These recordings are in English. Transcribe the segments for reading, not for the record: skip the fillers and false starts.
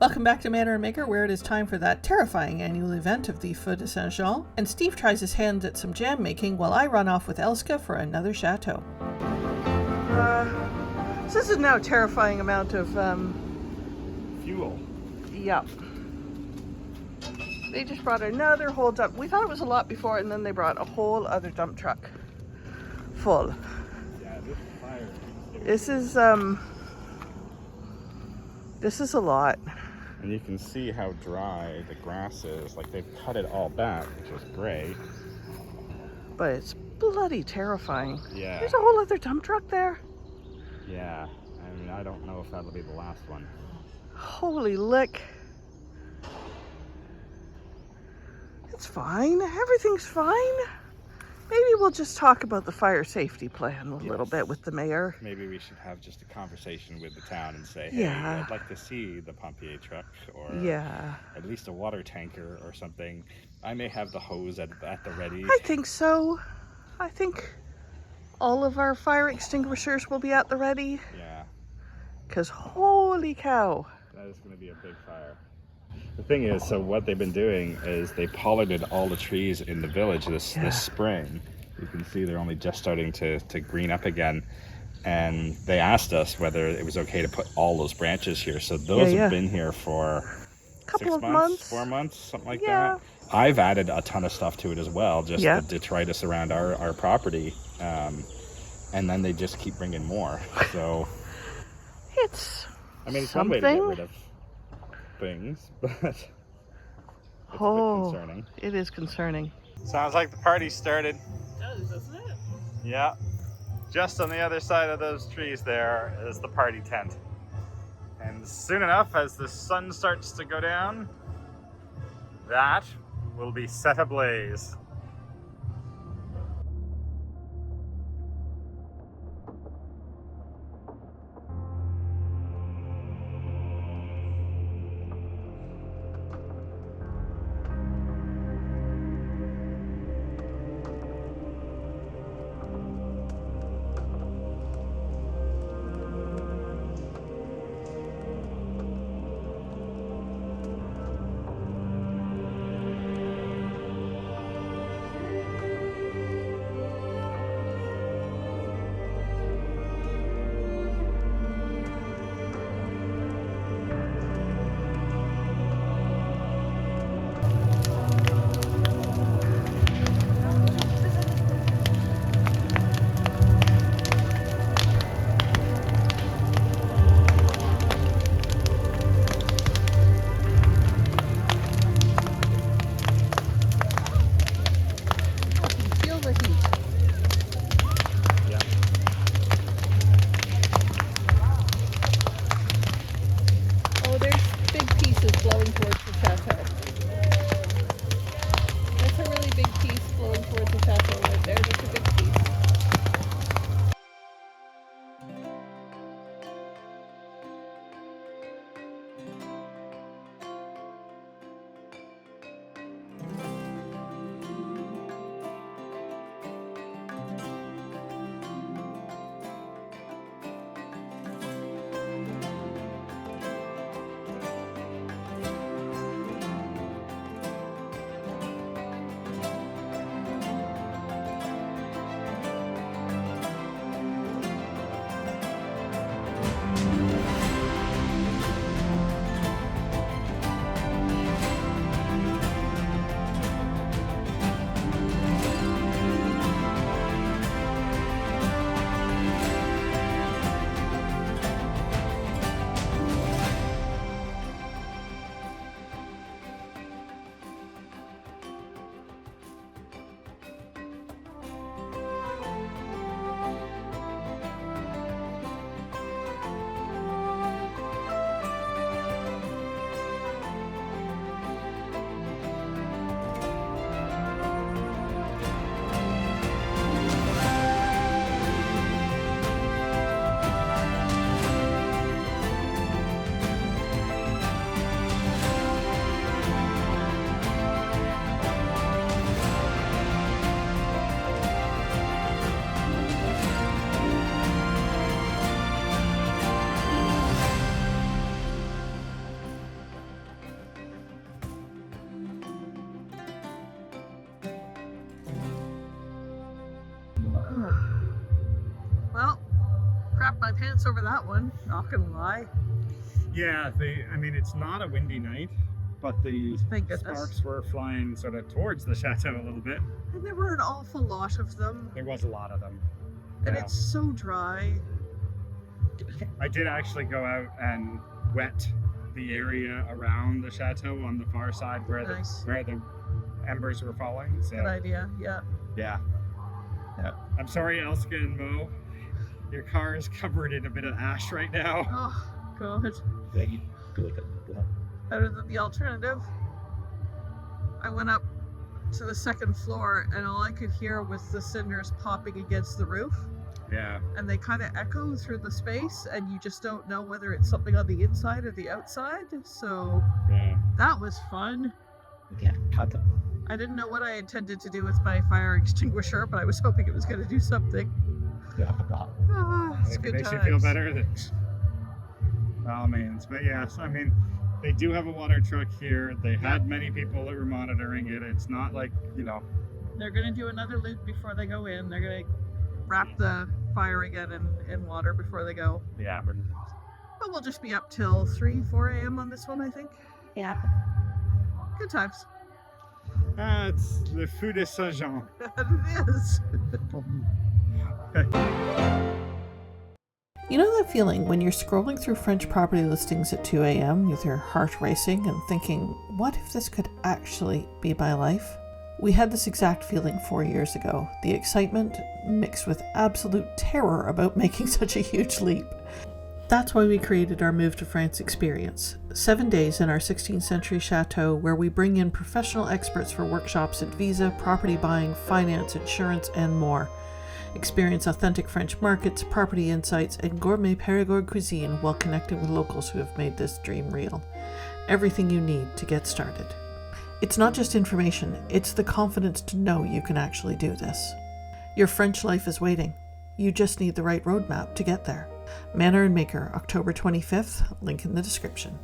Welcome back to Manor and Maker, where it is time for that terrifying annual event of the Feu de Saint-Jean, and Steve tries his hand at some jam making while I run off with Elske for another chateau. This is now a terrifying amount of fuel. Yep. They just brought another whole dump. We thought it was a lot before, and then they brought a whole other dump truck full. Yeah, this fire. This is a lot. And you can see how dry the grass is. Like, they've cut it all back, which is great. But it's bloody terrifying. Yeah. There's a whole other dump truck there. Yeah. I mean, I don't know if that'll be the last one. Holy lick. It's fine. Everything's fine. Maybe we'll just talk about the fire safety plan a little bit with the mayor. Maybe we should have just a conversation with the town and say, hey, I'd like to see the pompier truck, or at least a water tanker or something. I may have the hose at the ready. I think so. I think all of our fire extinguishers will be at the ready. Yeah. Because holy cow. That is going to be a big fire. The thing is, so what they've been doing is they pollarded all the trees in the village this spring. You can see they're only just starting to green up again. And they asked us whether it was okay to put all those branches here. So those have been here for a couple of months, 4 months, something like that. I've added a ton of stuff to it as well, just the detritus around our property. And then they just keep bringing more. So it's one way to get rid of things, but it's a bit concerning. It is concerning. Sounds like the party started. It does, doesn't it? Yeah. Just on the other side of those trees there is the party tent. And soon enough, as the sun starts to go down, that will be set ablaze. chance over that one, not gonna lie. Yeah, I mean, it's not a windy night, but the sparks were flying sort of towards the chateau a little bit. And there were an awful lot of them. There was a lot of them. And it's so dry. I did actually go out and wet the area around the chateau on the far side where the embers were falling. So. Good idea, yeah. Yeah. I'm sorry, Elske and Mo. Your car is covered in a bit of ash right now. Oh, God. Better than the alternative. I went up to the second floor and all I could hear was the cinders popping against the roof. Yeah. And they kind of echo through the space and you just don't know whether it's something on the inside or the outside. So that was fun. Yeah, cut them. I didn't know what I intended to do with my fire extinguisher, but I was hoping it was going to do something. Yeah, I forgot. It's If good it makes times. you feel better, then by all means. But yes, I mean, they do have a water truck here. They had many people that were monitoring it. It's not like, you know. They're going to do another loop before they go in. They're going to wrap the fire again in water before they go. Yeah. But we'll just be up till 4 a.m. on this one, I think. Yeah. Good times. It's the Feu de Saint-Jean. It is. You know that feeling when you're scrolling through French property listings at 2 a.m. with your heart racing and thinking, what if this could actually be my life? We had this exact feeling 4 years ago. The excitement mixed with absolute terror about making such a huge leap. That's why we created our Move to France experience. 7 days in our 16th century chateau where we bring in professional experts for workshops at visa, property buying, finance, insurance, and more. Experience authentic French markets, property insights, and gourmet Périgord cuisine while connecting with locals who have made this dream real. Everything you need to get started. It's not just information, it's the confidence to know you can actually do this. Your French life is waiting. You just need the right roadmap to get there. Manor and Maker, October 25th, link in the description.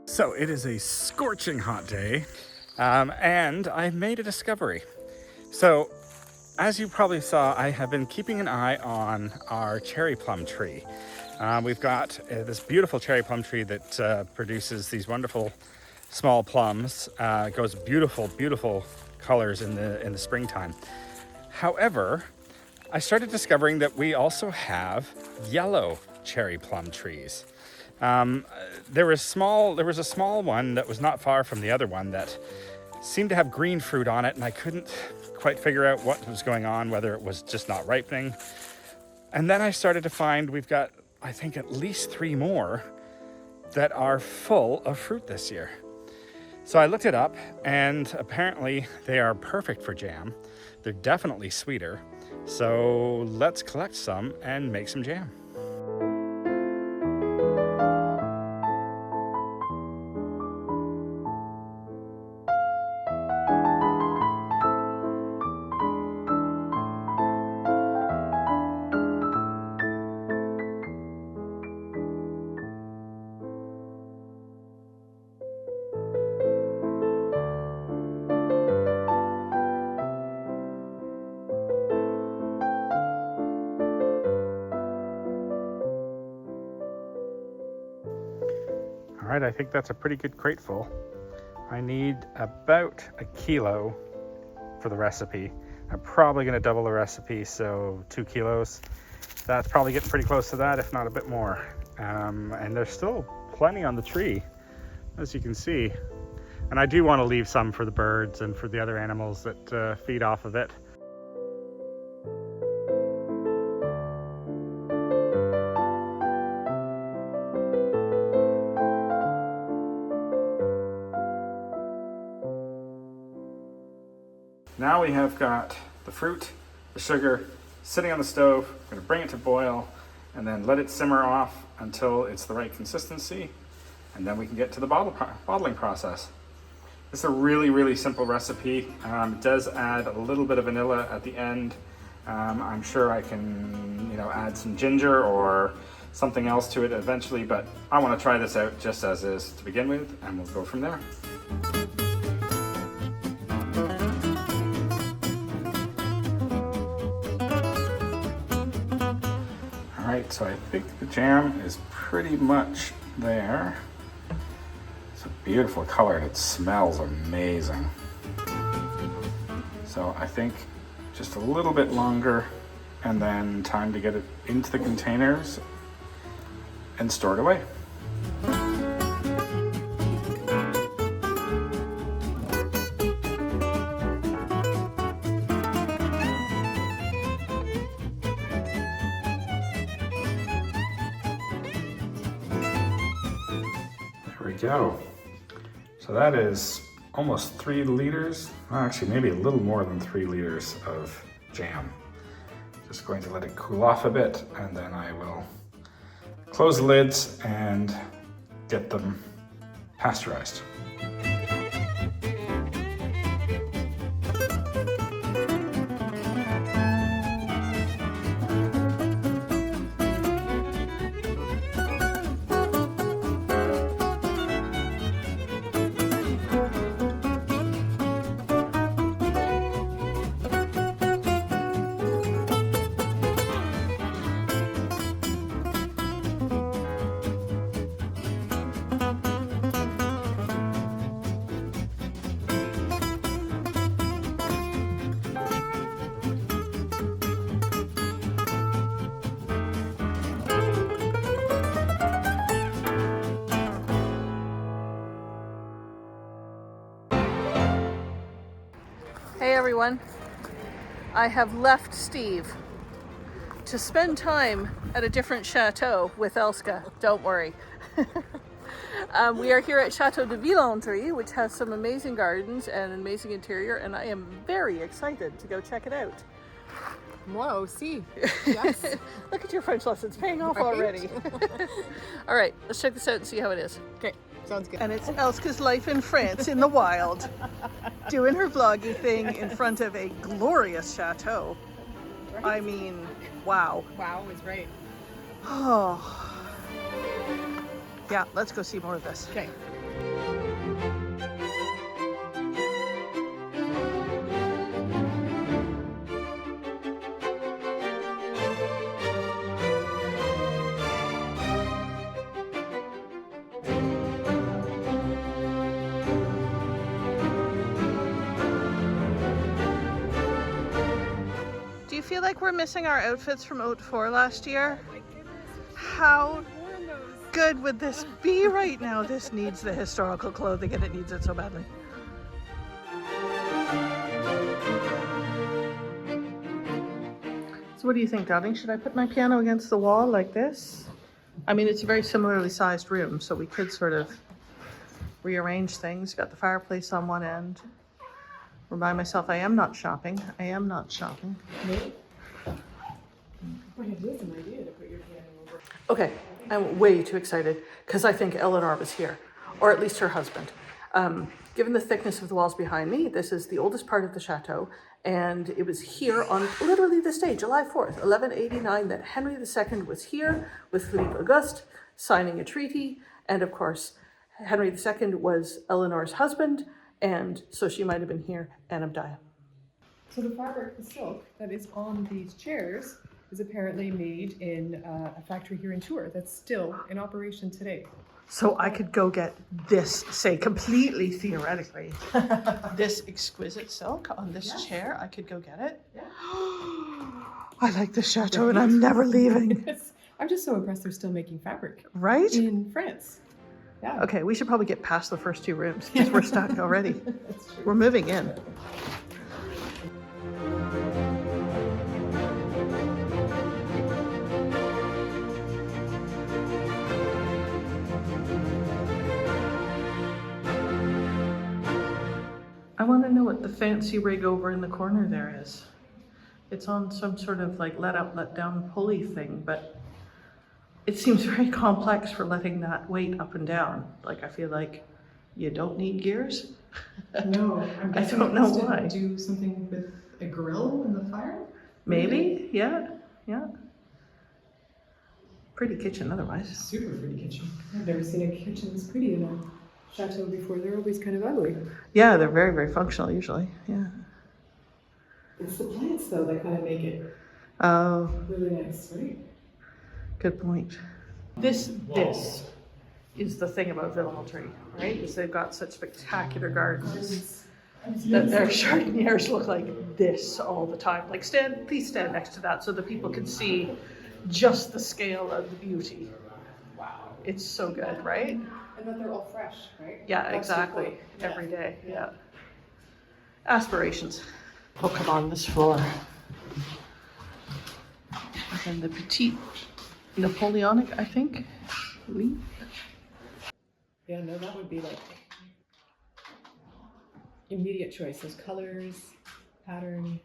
So it is a scorching hot day, and I made a discovery. So as you probably saw, I have been keeping an eye on our cherry plum tree. We've got this beautiful cherry plum tree that produces these wonderful small plums. It goes beautiful, beautiful colors in the springtime. However, I started discovering that we also have yellow cherry plum trees. There was a small one that was not far from the other one that seemed to have green fruit on it, and I couldn't quite figure out what was going on, whether it was just not ripening. And then I started to find we've got, I think, at least 3 more that are full of fruit this year. So I looked it up, and apparently they are perfect for jam. They're definitely sweeter. So let's collect some and make some jam. All right, I think that's a pretty good crate full. I need about 1 kilo for the recipe. I'm probably gonna double the recipe, so 2 kilos. That's probably getting pretty close to that, if not a bit more. And there's still plenty on the tree, as you can see. And I do want to leave some for the birds and for the other animals that feed off of it. Now we have got the fruit, the sugar, sitting on the stove. We're going to bring it to boil and then let it simmer off until it's the right consistency, and then we can get to the bottling process. It's a really, really simple recipe. It does add a little bit of vanilla at the end. I'm sure I can, add some ginger or something else to it eventually, but I want to try this out just as is to begin with, and we'll go from there. All right, so I think the jam is pretty much there. It's a beautiful color and it smells amazing. So I think just a little bit longer and then time to get it into the containers and store it away. There we go. So that is almost 3 liters, well, actually maybe a little more than 3 liters of jam. Just going to let it cool off a bit, and then I will close the lids and get them pasteurized. Hey everyone, I have left Steve to spend time at a different chateau with Elske, don't worry. We are here at Chateau de Villandry, which has some amazing gardens and an amazing interior, and I am very excited to go check it out. Wow, see. Yes. Look at your French lessons paying off already. All right, let's check this out and see how it is. Okay, sounds good. And it's Elske's life in France in the wild, doing her vloggy thing in front of a glorious chateau. Right? I mean, wow. Wow is right. Oh. Yeah, let's go see more of this. Okay. Do you feel like we're missing our outfits from Haute 4 last year? How good would this be right now? This needs the historical clothing and it needs it so badly. So what do you think, darling? Should I put my piano against the wall like this? I mean, it's a very similarly sized room, so we could sort of rearrange things. Got the fireplace on one end. Remind myself I am not shopping. I am not shopping. But it is an idea to put your piano over. Okay, I'm way too excited because I think Eleanor was here, or at least her husband. Given the thickness of the walls behind me, this is the oldest part of the chateau, and it was here on literally this day, July 4th, 1189, that Henry II was here with Philippe Auguste signing a treaty, and of course, Henry II was Eleanor's husband, and so she might have been here and Abdiah. So the fabric, the silk that is on these chairs is apparently made in a factory here in Tours that's still in operation today. So I could go get this, say completely theoretically, this exquisite silk on this chair. I could go get it. Yeah. I like this chateau and I'm never leaving. I'm just so impressed they're still making fabric Right? in France. Yeah. Okay, we should probably get past the first 2 rooms because we're stuck already. That's true. We're moving in. I want to know what the fancy rig over in the corner there is. It's on some sort of like let up, let down pulley thing, but it seems very complex for letting that weight up and down. Like I feel like you don't need gears. No, I'm I guessing don't it know has to why. do something with a grill in the fire? Maybe, yeah. Pretty kitchen otherwise. Super pretty kitchen. I've never seen a kitchen this pretty in a chateau before. They're always kind of ugly. Yeah, they're very, very functional usually. Yeah. It's the plants though that kind of make it Oh, really nice, right? good point. This is the thing about Villandry, right? Is they've got such spectacular gardens that their jardinières look like this all the time. Like please stand next to that so that people can see just the scale of the beauty. Wow. It's so good, right? And that they're all fresh, right? Yeah, That's exactly. the point. Every day, yeah. Aspirations. Oh, come on, this floor. And then the petite Napoleonic, I think. Oui. Yeah, no, that would be like immediate choice. Those colors, pattern.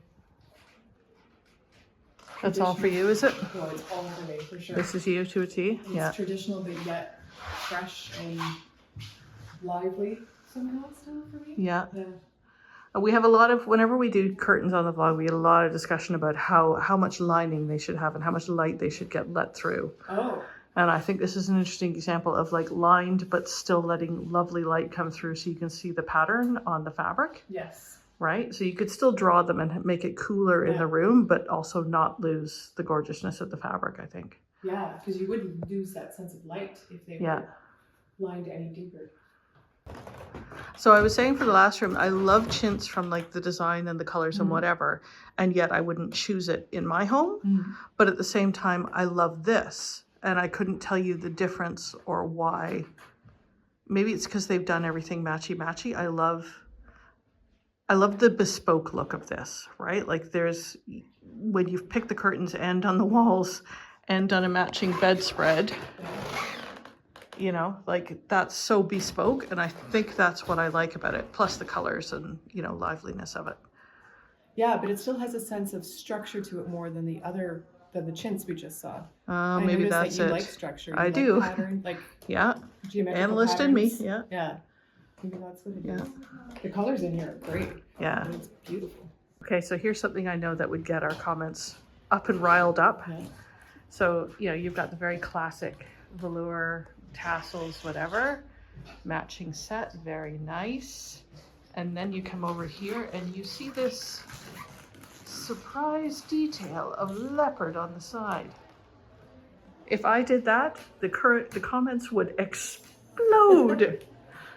That's all for you, is it? No, it's all for me, for sure. This is you to a T? It's Yeah. traditional, but yet fresh and lively somehow still for me. Yeah. Yeah. We have a lot of, whenever we do curtains on the vlog, we get a lot of discussion about how much lining they should have and how much light they should get let through. Oh. And I think this is an interesting example of like lined, but still letting lovely light come through so you can see the pattern on the fabric, Yes. right? So you could still draw them and make it cooler in the room, but also not lose the gorgeousness of the fabric, I think. Yeah, because you wouldn't lose that sense of light if they were lined any deeper. So I was saying for the last room, I love chintz from like the design and the colors and whatever, and yet I wouldn't choose it in my home. But at the same time, I love this, and I couldn't tell you the difference or why. Maybe it's because they've done everything matchy-matchy. I love the bespoke look of this, right? Like there's, when you've picked the curtains and on the walls and done a matching bedspread, you know, like that's so bespoke, and I think that's what I like about it, plus the colors and, you know, liveliness of it. Yeah, but it still has a sense of structure to it more than the chintz we just saw. Maybe that's that you it. like structure. I You do. like pattern, like Yeah, geometrical analyst in me, patterns. yeah. Yeah. Maybe that's what it is. Yeah. The colors in here are great. Yeah. It's beautiful. Okay, so here's something I know that would get our comments up and riled up. Yeah. So, you know, you've got the very classic velour, tassels, whatever, matching set, very nice. And then you come over here and you see this surprise detail of leopard on the side. If I did that, the comments would explode.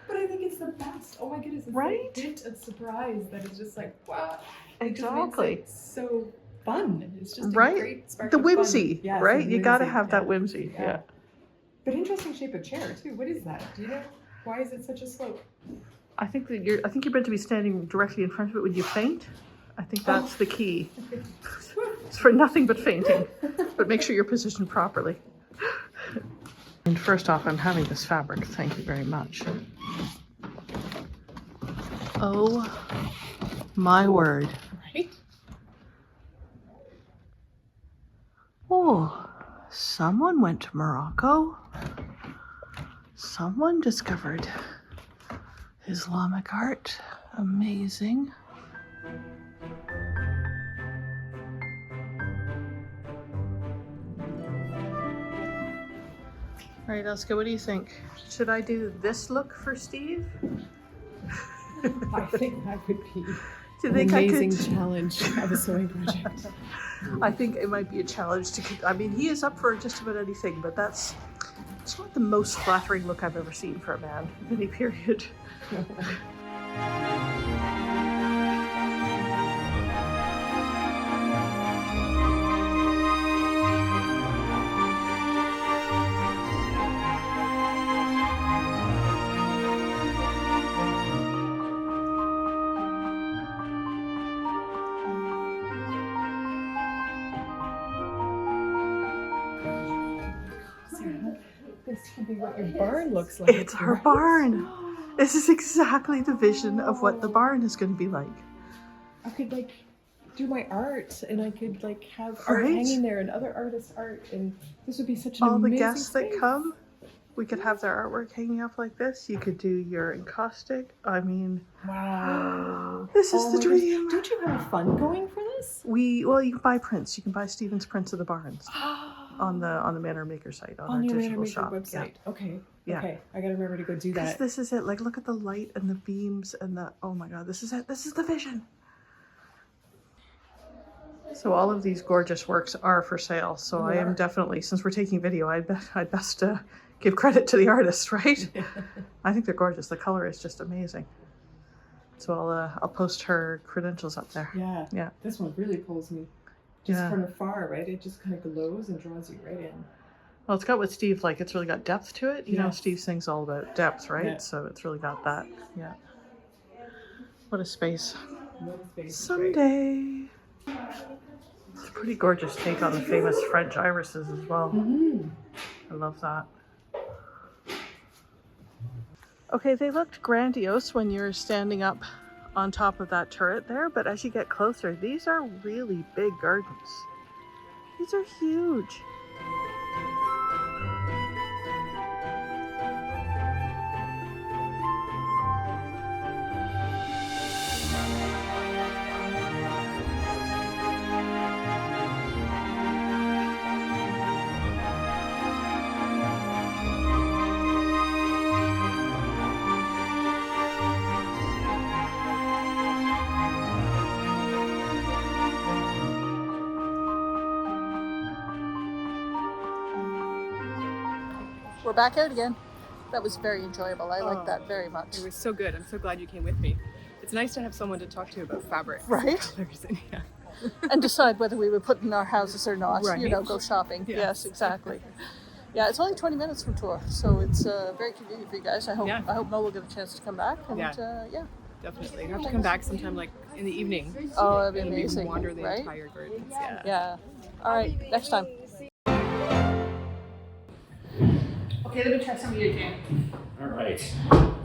But I think it's the best. Oh my goodness, it's Right? like a hint of surprise that is just like, wow. Exactly. It just makes it so fun. It's just a Right? great spark The of fun. whimsy, Yes, right? the You gotta whimsy, have that yeah. whimsy, yeah. But interesting shape of chair too. What is that? Do you know? Why is it such a slope? I think you're meant to be standing directly in front of it when you faint. I think that's the key. It's for nothing but fainting, but make sure you're positioned properly. And first off, I'm having this fabric. Thank you very much. Oh my word. Right? Oh, someone went to Morocco. Someone discovered Islamic art. Amazing. All right, Elske, what do you think? Should I do this look for Steve? I think that would be Do you an think I amazing could? challenge of a sewing project. I think it might be a challenge to. I mean, he is up for just about anything, but it's not the most flattering look I've ever seen for a man of any period. Sarah, this could be what your barn looks like. It's our barn. This is exactly the vision of what the barn is going to be like. I could like do my art, and I could like have art Right? hanging there and other artists' art, and this would be such an All the amazing guests that space. come, we could have their artwork hanging up like this. You could do your encaustic. I mean, Wow. this is Oh the my goodness. dream. Don't you have a fund going for this? Well, you can buy prints. You can buy Stephen's prints of the barns. on the Manor Maker site, on our your Manor digital Maker shop. website. Okay. Yeah. Okay. I gotta remember to go do Because that. this is it. Like, look at the light and the beams and the, oh my God, this is it. This is the vision. So all of these gorgeous works are for sale. So I am definitely, since we're taking video, I'd best give credit to the artist, right? I think they're gorgeous. The color is just amazing. So I'll post her credentials up there. Yeah. Yeah. This one really pulls me. Just from afar, right? It just kind of glows and draws you right in. Well, it's got what Steve, like, it's really got depth to it. You know, Yes. Steve sings all about depth, right? Yeah. So it's really got that. Yeah. What a space. What a space. Someday. It's a pretty gorgeous take on the famous French irises as well. Mm-hmm. I love that. Okay, they looked grandiose when you're standing up on top of that turret there, but as you get closer, these are really big gardens. These are huge. We're back out again. That was very enjoyable. I liked that very much. It was so good. I'm so glad you came with me. It's nice to have someone to talk to about fabric. Right? Colors and, yeah. And decide whether we would put in our houses or not. Right. You know, go shopping. Yes. Yes, exactly. Yeah, it's only 20 minutes from tour, so it's very convenient for you guys. I hope Mo will get a chance to come back. And, yeah. Definitely. You have to come back sometime like in the evening. Oh, that'd be And amazing. wander the right? entire gardens. Yeah. Yeah. All right, next time. Okay, let me try some of your jam. All right.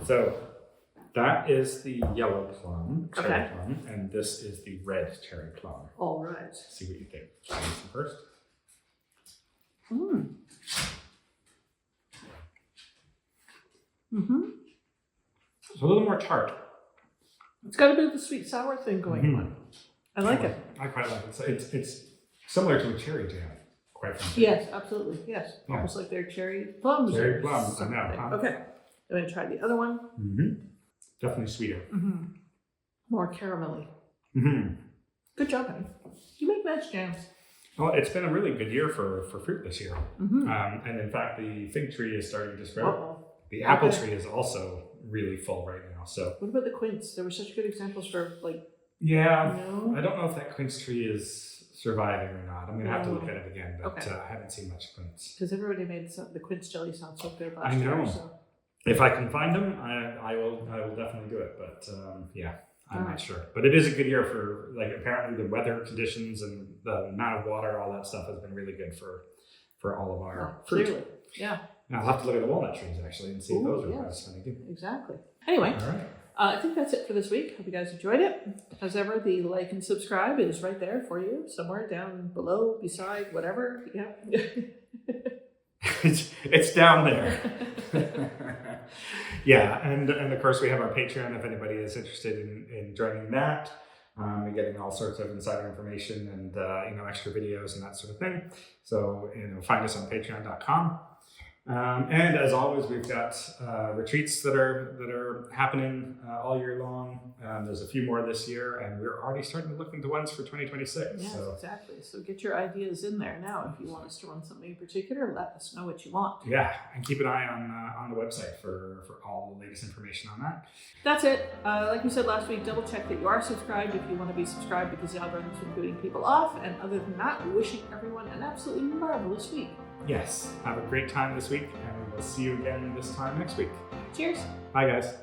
So that is the yellow plum, cherry plum, and this is the red cherry plum. All right. See what you think. Try this one first. It's a little more tart. It's got a bit of the sweet sour thing going on. I like it. I quite like it. So it's similar to a cherry jam, quite frankly. Yes, absolutely. Yes. Yeah. Almost like they're cherry plums. Cherry or plums, I something. know, huh? Okay. I'm going to try the other one. Definitely sweeter. More caramelly. Mm-hmm. Good job, honey. You make nice jams. Well, it's been a really good year for fruit this year. And in fact, the fig tree is starting to sprout. Uh-oh. The apple tree is also really full right now. So What about the quince? There were such good examples for, like, yeah, no? I don't know if that quince tree is surviving or not. I'm gonna have to look at it again, but Okay. I haven't seen much quince. Because everybody made the quince jelly sound so good last I know. year. So. If I can find them, I will definitely do it. But yeah, I'm All right. not sure. But it is a good year for, like, apparently the weather conditions and the amount of water, all that stuff has been really good for all of our fruit. Clearly. Yeah, Now, I'll have to look at the walnut trees actually and see if Ooh, those are yes. as funny. exactly. Anyway, All right. I think that's it for this week. Hope you guys enjoyed it. As ever, the like and subscribe is right there for you, somewhere down below, beside, whatever. Yeah. It's down there. Yeah, and of course we have our Patreon if anybody is interested in joining that. We're getting all sorts of insider information and extra videos and that sort of thing. So find us on patreon.com. And as always, we've got retreats that are happening all year long. There's a few more this year, and we're already starting to look into ones for 2026. Yes, So exactly. So get your ideas in there now. If you want us to run something in particular, let us know what you want. yeah, and keep an eye on the website for all the latest information on that. That's it. Like we said last week, double check that you are subscribed if you want to be subscribed, because the algorithm's been booting people off. And other than that, wishing everyone an absolutely marvelous week. Yes, have a great time this week, and we'll see you again this time next week. Cheers. Bye, guys.